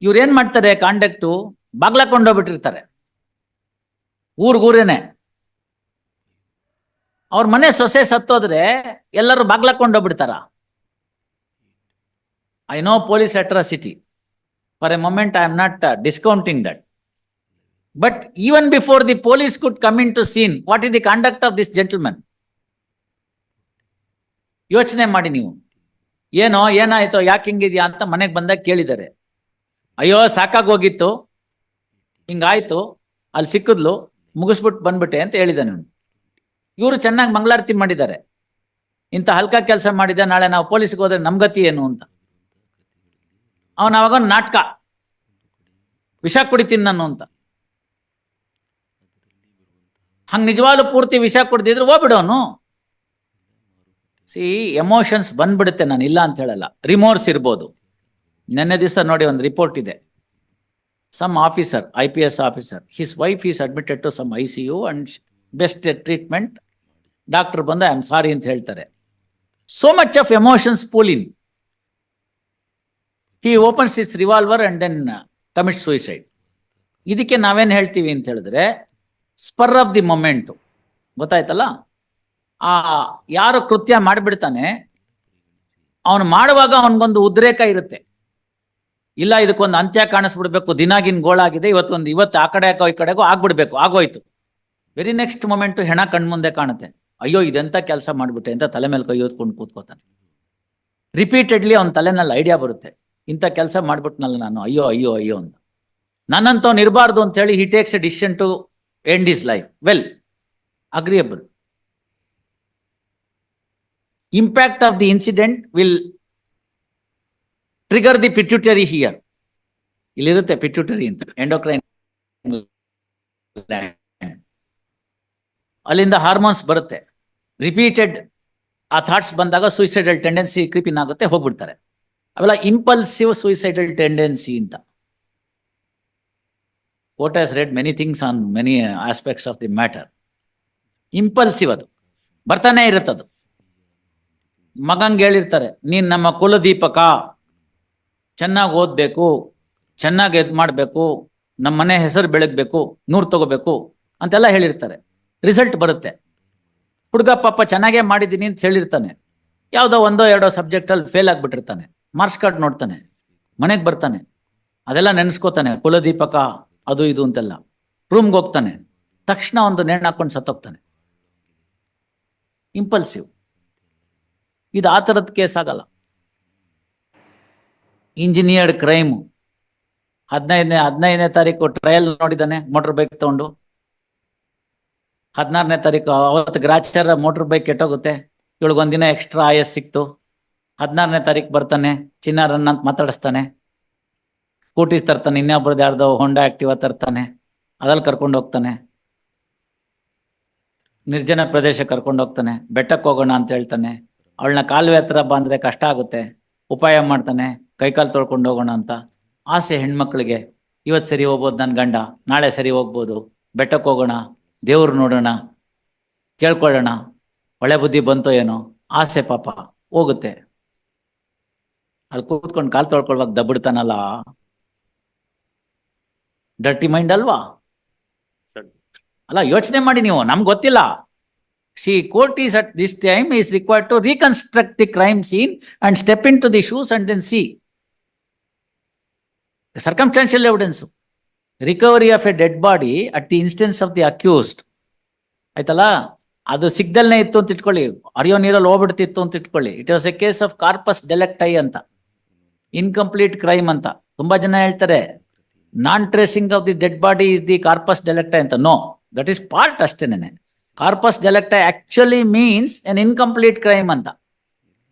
ಇವ್ರು ಏನ್ ಮಾಡ್ತಾರೆ, ಕಾಂಡಕ್ಟು ಬಾಗ್ಲಾಕೊಂಡೋಗ್ಬಿಟ್ಟಿರ್ತಾರೆ ಊರ್ಗೂರೇನೆ. ಅವ್ರ ಮನೆ ಸೊಸೆ ಸತ್ತೋದ್ರೆ ಎಲ್ಲರೂ ಬಾಗ್ಲಾಕೊಂಡೋಗ್ಬಿಡ್ತಾರ. I know police atrocity. For a moment I am not discounting that. But even before the police could come in to scene, what is the conduct of this gentleman? ಯೋಚನೆ ಮಾಡಿ ನೀವು. ಏನೋ ಏನಾಯ್ತೋ, ಯಾಕೆ ಹಿಂಗಿದ್ಯಾ ಅಂತ ಮನೆಗೆ ಬಂದಾಗ ಕೇಳಿದ್ದಾರೆ. ಅಯ್ಯೋ ಸಾಕಾಗೋಗಿತ್ತು, ಹಿಂಗಾಯ್ತು, ಅಲ್ಲಿ ಸಿಕ್ಕಿದ್ಲು, ಮುಗಿಸ್ಬಿಟ್ಟು ಬಂದ್ಬಿಟ್ಟೆ ಅಂತ ಹೇಳಿದ್ದಾನೆ. ಇವರು ಚೆನ್ನಾಗಿ ಮಂಗಳಾರತಿ ಮಾಡಿದ್ದಾರೆ. ಇಂಥ ಹಲ್ಕ ಕೆಲಸ ಮಾಡಿದ್ದೆ, ನಾಳೆ ನಾವು ಪೊಲೀಸ್ಗೆ ಹೋದ್ರೆ ನಮ್ಗತಿ ಏನು ಅಂತ. ಅವನು ಅವಾಗ ನಾಟಕ, ವಿಷ ಕುಡಿತೀನಿ ನಾನು ಅಂತ. ಹಂಗೆ ನಿಜವಾಗ್ಲೂ ಪೂರ್ತಿ ವಿಷ ಕುಡ್ದಿದ್ರು ಹೋಗ್ಬಿಡೋನು. ಸಿ, ಎಮೋಷನ್ಸ್ ಬಂದ್ಬಿಡುತ್ತೆ, ನಾನು ಇಲ್ಲ ಅಂತ ಹೇಳಲ್ಲ. ರಿಮೋರ್ಸ್ ಇರ್ಬೋದು. ನೆನ್ನೆ ದಿವಸ ನೋಡಿ ಒಂದು ರಿಪೋರ್ಟ್ ಇದೆ. Some officer, IPS officer, his wife is admitted to some ICU and best treatment. Doctor ಬಂದು ಐ ಆಮ್ ಸಾರಿ ಅಂತ ಹೇಳ್ತಾರೆ. So much of emotions pool in. He opens his revolver and then commit suicide. ಇದಕ್ಕೆ ನಾವೇನು ಹೇಳ್ತೀವಿ ಅಂತ ಹೇಳಿದ್ರೆ, spur of the moment. ಗೊತ್ತಾಯ್ತಲ್ಲ, ಆ ಯಾರು ಕೃತ್ಯ ಮಾಡಿಬಿಡ್ತಾನೆ ಅವನು ಮಾಡುವಾಗ ಅವನಿಗೊಂದು ಉದ್ರೇಕ ಇರುತ್ತೆ. ಇಲ್ಲ, ಇದಕ್ಕೊಂದು ಅಂತ್ಯ ಕಾಣಿಸ್ಬಿಡ್ಬೇಕು, ದಿನಾಗಿನ ಗೋಳಾಗಿದೆ, ಇವತ್ತು ಆ ಕಡೆ ಈ ಕಡೆಗೋ ಆಗ್ಬಿಡ್ಬೇಕು, ಆಗೋಯ್ತು. ವೆರಿ ನೆಕ್ಸ್ಟ್ ಮೊಮೆಂಟು ಹೆಣ ಕಣ್ಮುಂದೆ ಕಾಣುತ್ತೆ. ಅಯ್ಯೋ ಇದೆಂತ ಕೆಲಸ ಮಾಡಿಬಿಟ್ಟೆ ಅಂತ ತಲೆ ಮೇಲೆ ಕೈ ಹೊತ್ಕೊಂಡು ಕೂತ್ಕೋತಾನೆ. ರಿಪೀಟೆಡ್ಲಿ ಅವನ ತಲೆನಲ್ಲಿ ಐಡಿಯಾ ಬರುತ್ತೆ, ಇಂಥ ಕೆಲಸ ಮಾಡಿಬಿಟ್ನಲ್ಲ ನಾನು, ಅಯ್ಯೋ ಅಯ್ಯೋ ಅಯ್ಯೋ ಅಂತ. ನನ್ನಂತವ್ನು ಇರಬಾರ್ದು ಅಂತೇಳಿ he takes a decision to end his life. Well, agreeable. Impact of the incident will trigger the pituitary here. ಇಲ್ಲಿರುತ್ತೆ ಪಿಟ್ಯೂಟರಿ ಅಂತ, ಎಂಡೋಕ್ರೈನ್. ಅಲ್ಲಿಂದ ಹಾರ್ಮೋನ್ಸ್ ಬರುತ್ತೆ. ರಿಪೀಟೆಡ್ ಆ ಥಾಟ್ಸ್ ಬಂದಾಗ ಸೂಯಿಸೈಡಲ್ ಟೆಂಡೆನ್ಸಿ ಕ್ರೀಪಿನ್ ಆಗುತ್ತೆ, ಹೋಗ್ಬಿಡ್ತಾರೆ. ಅವೆಲ್ಲ ಇಂಪಲ್ಸಿವ್ ಸೂಯಿಸೈಡಲ್ ಟೆಂಡೆನ್ಸಿ ಅಂತ. Court has read many things on many aspects of the matter. Impulsive, ಅದು ಬರ್ತಾನೆ ಇರುತ್ತದು. ಮಗಂಗೆ ಹೇಳಿರ್ತಾರೆ, ನೀನು ನಮ್ಮ ಕುಲದೀಪಕ, ಚೆನ್ನಾಗಿ ಓದಬೇಕು, ಚೆನ್ನಾಗಿ ಇದು ಮಾಡಬೇಕು, ನಮ್ಮ ಮನೆ ಹೆಸರು ಬೆಳಗಬೇಕು, 100 ತಗೋಬೇಕು ಅಂತೆಲ್ಲ ಹೇಳಿರ್ತಾರೆ. ರಿಸಲ್ಟ್ ಬರುತ್ತೆ. ಹುಡುಗ ಪಾಪ ಚೆನ್ನಾಗೇ ಮಾಡಿದ್ದೀನಿ ಅಂತ ಹೇಳಿರ್ತಾನೆ, ಯಾವುದೋ 1-2 ಸಬ್ಜೆಕ್ಟಲ್ಲಿ ಫೇಲ್ ಆಗಿಬಿಟ್ಟಿರ್ತಾನೆ. ಮಾರ್ಕ್ಸ್ ಕಾರ್ಡ್ ನೋಡ್ತಾನೆ, ಮನೆಗೆ ಬರ್ತಾನೆ, ಅದೆಲ್ಲ ನೆನೆಸ್ಕೋತಾನೆ, ಕುಲದೀಪಕ ಅದು ಇದು ಅಂತೆಲ್ಲ. ರೂಮ್ಗೆ ಹೋಗ್ತಾನೆ, ತಕ್ಷಣ ಒಂದು ನೇಣು ಹಾಕೊಂಡು ಸತ್ತೋಗ್ತಾನೆ. ಇಂಪಲ್ಸಿವ್. ಇದು ಆ ಥರದ ಕೇಸ್ ಆಗಲ್ಲ. Engineered crime. 15ನೇ ತಾರೀಕು ಟ್ರಯಲ್ ನೋಡಿದ್ದಾನೆ, ಮೋಟರ್ ಬೈಕ್ ತಗೊಂಡು. 16ನೇ ತಾರೀಕು ಅವತ್ತು ಗ್ರಾಚಾರ ಮೋಟರ್ ಬೈಕ್ ಕೆಟ್ಟೋಗುತ್ತೆ, ಇವಳಿಗೊಂದಿನ ಎಕ್ಸ್ಟ್ರಾ ಆಯಸ್ ಸಿಕ್ತು. 16ನೇ ತಾರೀಕು ಬರ್ತಾನೆ, ಚಿನ್ನಾರನ್ನ ಅಂತ ಮಾತಾಡಿಸ್ತಾನೆ, ಸ್ಕೂಟಿ ತರ್ತಾನೆ, ಇನ್ನೊಬ್ರದ್ದು ಯಾರ್ದೋ ಹೊಂಡಾ ಆಕ್ಟಿವಾ ತರ್ತಾನೆ, ಅದ್ರಲ್ಲಿ ಕರ್ಕೊಂಡು ಹೋಗ್ತಾನೆ, ನಿರ್ಜನ ಪ್ರದೇಶ ಕರ್ಕೊಂಡು ಹೋಗ್ತಾನೆ, ಬೆಟ್ಟಕ್ಕೆ ಹೋಗೋಣ ಅಂತ ಹೇಳ್ತಾನೆ. ಅವಳನ್ನ ಕಾಲುವೆ ಹತ್ರ ಬಂದರೆ ಕಷ್ಟ ಆಗುತ್ತೆ, ಉಪಾಯ ಮಾಡ್ತಾನೆ, ಕೈಕಾಲು ತೊಳ್ಕೊಂಡು ಹೋಗೋಣ ಅಂತ. ಆಸೆ ಹೆಣ್ಮಕ್ಳಿಗೆ, ಇವತ್ತು ಸರಿ ಹೋಗ್ಬೋದು ನನ್ನ ಗಂಡ, ನಾಳೆ ಸರಿ ಹೋಗ್ಬೋದು, ಬೆಟ್ಟಕ್ಕೆ ಹೋಗೋಣ, ದೇವ್ರು ನೋಡೋಣ, ಕೇಳ್ಕೊಳ್ಳೋಣ, ಒಳ್ಳೆ ಬುದ್ಧಿ ಬಂತೋ ಏನೋ, ಆಸೆ ಪಾಪ ಹೋಗುತ್ತೆ. ಅಲ್ಲಿ ಕೂತ್ಕೊಂಡು ಕಾಲು ತೊಳ್ಕೊಳ್ವಾಗ ದಬ್ಬಿಡ್ತಾನಲ್ಲ, ಡರ್ಟಿ ಮೈಂಡ್ ಅಲ್ವಾ? ಅಲ್ಲ, ಯೋಚನೆ ಮಾಡಿ ನೀವು, ನಮ್ಗೆ ಗೊತ್ತಿಲ್ಲ. Court is at this time is required to reconstruct the crime scene and step into the shoes and then see the circumstantial evidence. Recovery of a dead body at the instance of the accused. ಆಯ್ತಲ್ಲ, ಅದು ಸಿಗ್ದಲ್ನೇ ಇತ್ತು ಅಂತ ಇಟ್ಕೊಳ್ಳಿ, ಅರಿಯೋ ನೀರಲ್ಲಿ ಹೋಗ್ಬಿಡ್ತಿತ್ತು ಅಂತ ಇಟ್ಕೊಳ್ಳಿ. It was a case of corpus delicti ಅಂತ, ಇನ್ಕಂಪ್ಲೀಟ್ ಕ್ರೈಮ್ ಅಂತ. ತುಂಬಾ ಜನ ಹೇಳ್ತಾರೆ non tracing of the dead body is the corpus delicti ಅಂತ. ನೋ, ದಟ್ ಈಸ್ ಪಾರ್ಟ್ ಅಷ್ಟೇನೆ. Corpus delicti actually means an incomplete crime ಅಂತ.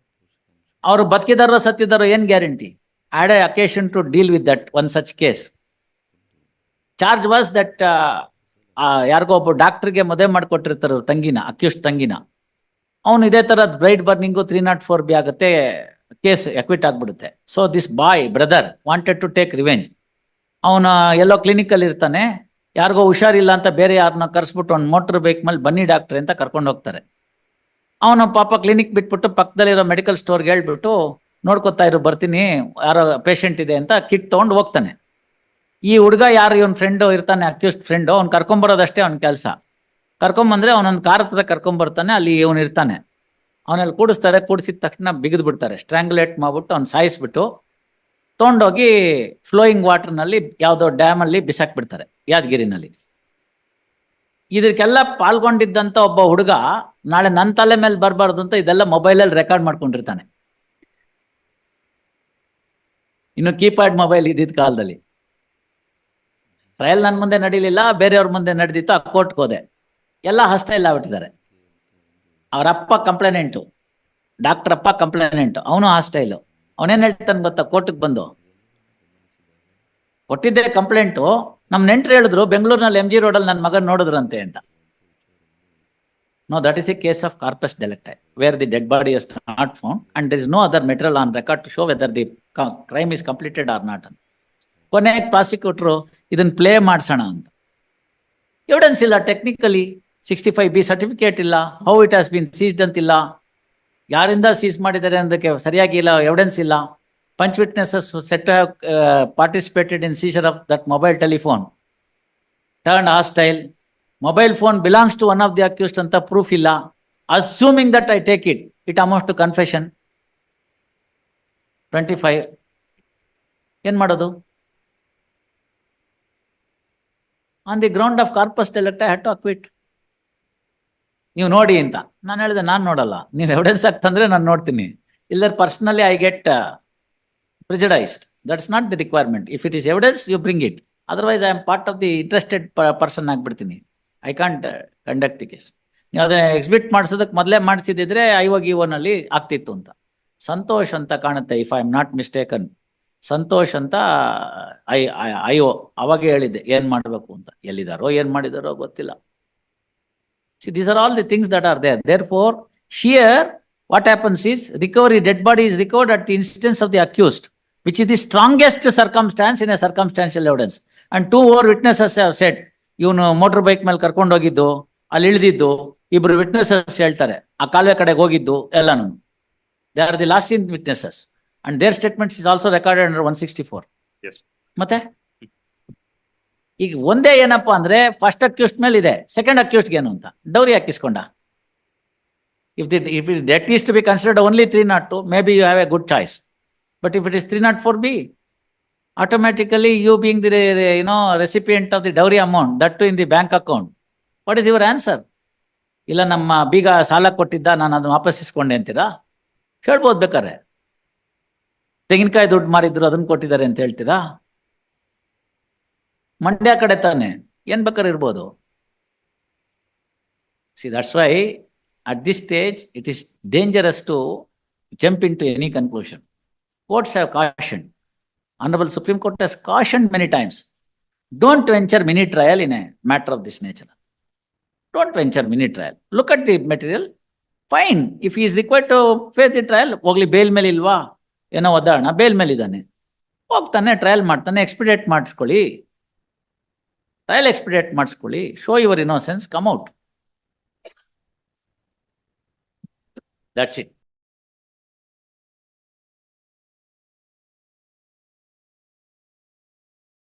ಅವರು ಬದುಕಿದಾರೋ ಸತ್ತಿದಾರೋ ಏನ್ guarantee? Had a occasion to deal with that one such case. Charge was that ಯಾರಿಗೋ ಒಬ್ಬ ಡಾಕ್ಟರ್ಗೆ ಮದುವೆ ಮಾಡಿಕೊಟ್ಟಿರ್ತಾರೆ ತಂಗಿನ, ಅಕ್ಯೂಸ್ಟ್ ತಂಗಿನ. ಅವನು ಇದೇ ಥರದ ಬ್ರೈಡ್ ಬರ್ನಿಂಗು 304B ಆಗುತ್ತೆ, ಕೇಸ್ ಅಕ್ವಿಟ್ ಆಗಿಬಿಡುತ್ತೆ. So this boy brother wanted to take revenge. ಅವನು ಎಲ್ಲೋ ಕ್ಲಿನಿಕಲ್ಲಿ ಇರ್ತಾನೆ, ಯಾರಿಗೋ ಹುಷಾರಿಲ್ಲ ಅಂತ ಬೇರೆ ಯಾರನ್ನ ಕರೆಸ್ಬಿಟ್ಟು ಒಂದು ಮೋಟರ್ ಬೈಕ್ ಮೇಲೆ ಬನ್ನಿ ಡಾಕ್ಟ್ರೆ ಅಂತ ಕರ್ಕೊಂಡು ಹೋಗ್ತಾರೆ. ಅವನು ಪಾಪ ಕ್ಲಿನಿಕ್ ಬಿಟ್ಬಿಟ್ಟು ಪಕ್ಕದಲ್ಲಿರೋ ಮೆಡಿಕಲ್ ಸ್ಟೋರ್ಗೆ ಹೇಳ್ಬಿಟ್ಟು ನೋಡ್ಕೊತಾ ಇರು, ಬರ್ತೀನಿ, ಯಾರೋ ಪೇಷಂಟ್ ಇದೆ ಅಂತ ಕಿಟ್ ತೊಗೊಂಡು ಹೋಗ್ತಾನೆ. ಈ ಹುಡುಗ ಯಾರು ಇವನ್ ಫ್ರೆಂಡು ಇರ್ತಾನೆ, ಅಕ್ಯೂಸ್ಡ್ ಫ್ರೆಂಡು, ಅವ್ನು ಕರ್ಕೊಂಬರೋದಷ್ಟೇ ಅವ್ನ ಕೆಲಸ. ಕರ್ಕೊಂಬಂದ್ರೆ ಅವನೊಂದು ಕಾರ್ ಹತ್ರ ಕರ್ಕೊಂಬರ್ತಾನೆ, ಅಲ್ಲಿ ಇವನು ಇರ್ತಾನೆ. ಅವನಲ್ಲಿ ಕೂಡಿಸ್ತಾರೆ, ಕೂಡಿಸಿದ ತಕ್ಷಣ ಬಿಗಿದು ಬಿಡ್ತಾರೆ, ಸ್ಟ್ರಾಂಗ್ಯುಲೇಟ್ ಮಾಡ್ಬಿಟ್ಟು ಅವ್ನು ಸಾಯಿಸ್ಬಿಟ್ಟು ತೊಗೊಂಡೋಗಿ ಫ್ಲೋಯಿಂಗ್ ವಾಟರ್ನಲ್ಲಿ ಯಾವುದೋ ಡ್ಯಾಮಲ್ಲಿ ಬಿಸಾಕ್ಬಿಡ್ತಾರೆ, ಯಾದಗಿರಿನಲ್ಲಿ. ಇದಕ್ಕೆಲ್ಲ ಪಾಲ್ಗೊಂಡಿದ್ದಂಥ ಒಬ್ಬ ಹುಡುಗ ನಾಳೆ ನನ್ನ ತಲೆ ಮೇಲೆ ಬರಬಾರ್ದು ಅಂತ ಇದೆಲ್ಲ ಮೊಬೈಲಲ್ಲಿ ರೆಕಾರ್ಡ್ ಮಾಡ್ಕೊಂಡಿರ್ತಾನೆ. ಇನ್ನು ಕೀಪ್ಯಾಡ್ ಮೊಬೈಲ್ ಇದ್ದಿದ್ದ ಕಾಲದಲ್ಲಿ. ಟ್ರಯಲ್ ನನ್ನ ಮುಂದೆ ನಡೀಲಿಲ್ಲ, ಬೇರೆಯವ್ರ ಮುಂದೆ ನಡೆದಿತ್ತು, ಆ ಕೋರ್ಟ್ಗೆ ಹೋದೆ. ಎಲ್ಲ ಹಾಸ್ಟೈಲ್ ಆಗ್ಬಿಟ್ಟಿದ್ದಾರೆ. ಅವರಪ್ಪ ಕಂಪ್ಲೇನೆಂಟು, ಡಾಕ್ಟರ್ ಅಪ್ಪ ಕಂಪ್ಲೇನೆಂಟು, ಅವನು ಹಾಸ್ಟೈಲು. ಅವನೇನು ಹೇಳ್ತಾನೆ ಗೊತ್ತಾ ಕೋರ್ಟ್ಗೆ ಬಂದು? ಕೊಟ್ಟಿದ್ದೆ ಕಂಪ್ಲೇಂಟು, ನಮ್ಮ ನೆಂಟರು ಹೇಳಿದ್ರು ಬೆಂಗಳೂರಿನಲ್ಲಿ MG ರೋಡಲ್ಲಿ ನನ್ನ ಮಗನ ನೋಡಿದ್ರಂತೆ ಅಂತ. No, that is a case of corpus delicti, where the dead body is not found and there is no other material on record to show whether the crime is completed or not. ಕೊನೆಗೆ prosecutor ಇದನ್ನ play ಮಾಡ್ಸೋಣ ಅಂತ. Evidence ಇಲ್ಲ, technically 65B certificate ಇಲ್ಲ, how it has been ceased ಅಂತಿಲ್ಲ, ಯಾರಿಂದ seize ಮಾಡಿದ್ದಾರೆ ಅನ್ನೋದಕ್ಕೆ ಸರಿಯಾಗಿ ಇಲ್ಲ, ಎವಿಡೆನ್ಸ್ ಇಲ್ಲ. Punch witnesses said to have participated in seizure of that mobile telephone turned hostile. Mobile phone belongs to one of the accused anta proof illa. Assuming that I take it, it amounts to confession. 25. Yen madodu? On the ground of corpus delicti I had to acquit. ನೀವು ನೋಡಿ ಅಂತ ನಾನು ಹೇಳಿದೆ, ನಾನು ನೋಡಲ್ಲ, ನೀವು evidence ಆಗ್ತಂದ್ರೆ ನಾನು ನೋಡ್ತೀನಿ, ಇಲ್ಲ personally I get prejudiced. That's not the requirement. If it is evidence, you bring it. Otherwise, I am part of the interested person ಆಗ್ಬಿಡ್ತೀನಿ. I can't conduct the case. ನೀವು ಅದನ್ನ ಎಕ್ಸಿಬಿಟ್ ಮಾಡಿಸೋದಕ್ಕೆ ಮೊದಲೇ ಮಾಡಿಸಿದ್ರೆ IOGO-ನಲ್ಲಿ ಆಗ್ತಿತ್ತು ಅಂತ. ಸಂತೋಷ್ ಅಂತ ಕಾಣುತ್ತೆ, if I am not mistaken, Santosh ಅಂತ IO ಅವಾಗ ಹೇಳಿದ್ದೆ ಏನ್ ಮಾಡಬೇಕು ಅಂತ. ಎಲ್ಲಿದಾರೋ ಏನ್ ಮಾಡಿದಾರೋ ಗೊತ್ತಿಲ್ಲ. See, these are all the things that are there. Therefore, here what happens is recovery, dead body is recovered at the instance of the accused, which is the strongest circumstance in a circumstantial evidence. And 2 more witnesses have said, ಇವನು motor bike ಮೇಲೆ ಕರ್ಕೊಂಡು ಹೋಗಿದ್ದು, ಅಲ್ಲಿ ಇಳಿದಿದ್ದು, ಇಬ್ರು witnesses ಹೇಳ್ತಾರೆ, ಆ ಕಾಲುವೆ ಕಡೆಗೆ ಹೋಗಿದ್ದು ಎಲ್ಲಾನು. They are the last in witnesses and their statements is also recorded under 164. ಮತ್ತೆ ಈಗ ಒಂದೇ ಏನಪ್ಪಾ ಅಂದ್ರೆ, ಫಸ್ಟ್ ಅಕ್ಯೂಸ್ಡ್ ಮೇಲೆ ಇದೆ, ಸೆಕೆಂಡ್ ಅಕ್ಯೂಸ್ಡ್ ಏನು ಅಂತ dowry ಹಾಕಿಸ್ಕೊಂಡ. If that is to be considered only 302, maybe you have a good choice. But if it is 304B, automatically you being the recipient of the dowry amount, that too in the bank account, what is your answer? ಇಲ್ಲ ನಮ್ಮ ಬೀಗ ಸಾಲ ಕೊಟ್ಟಿದ್ದ, ನಾನು ಅದನ್ನ ವಾಪಸ್ ಇಸ್ಕೊಂಡೆ ಅಂತೀರಾ? ಹೇಳ್ಬೋದು ಬೇಕಾರೆ. ತೆಂಗಿನಕಾಯಿ ದುಡ್ಡು ಮಾರಿದ್ರು, ಅದನ್ನ ಕೊಟ್ಟಿದ್ದಾರೆ ಅಂತ ಹೇಳ್ತೀರಾ? ಮಂಡ್ಯ ಕಡೆ ತಾನೆ, ಏನ್ ಬೇಕಾದ್ರೆ ಇರ್ಬೋದು. See, that's why at this stage, it is dangerous to jump into any conclusion. Courts have cautioned. Honorable Supreme Court has cautioned many times. Don't venture mini trial in a matter of this nature. Don't venture mini trial. Look at the material. Fine. If he is required to face the trial, ಹೋಗ್ಲಿ bale ಮೇಲೆ ಇಲ್ವಾ, ಏನೋ ಒದ್ದಾಡೋಣ, bale ಮೇಲೆ ಇದ್ದಾನೆ, ಹೋಗ್ತಾನೆ, trial ಮಾಡ್ತಾನೆ, ಎಕ್ಸ್ಪಿಡೇಟ್ ಮಾಡಿಸ್ಕೊಳ್ಳಿ, trial ಎಕ್ಸ್ಪಿಡೇಟ್ ಮಾಡಿಸ್ಕೊಳ್ಳಿ, show your innocence, come out. That's it.